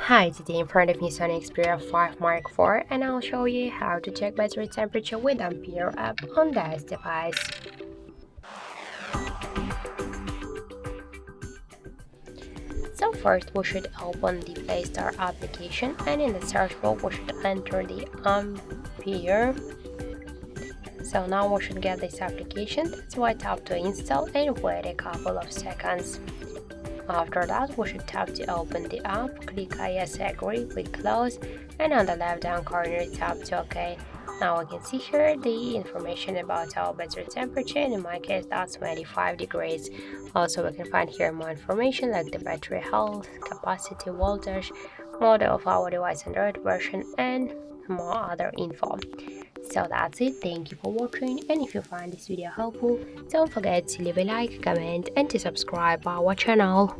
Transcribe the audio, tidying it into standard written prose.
Hi, today in front of me Sony Xperia 5 Mark IV, and I'll show you how to check battery temperature with Ampere app on this device. So first we should open the Play Store application, and in the search bar we should enter the Ampere. So now we should get this application. That's why tap to install and wait a couple of seconds. After that, we should tap to open the app, click yes agree, we close, and on the left down corner tap to OK. Now we can see here the information about our battery temperature, and in my case that's 25 degrees. Also we can find here more information like the battery health, capacity, voltage, model of our device, Android version, and more other info. So that's it, thank you for watching, and if you find this video helpful, don't forget to leave a like, comment, and to subscribe our channel.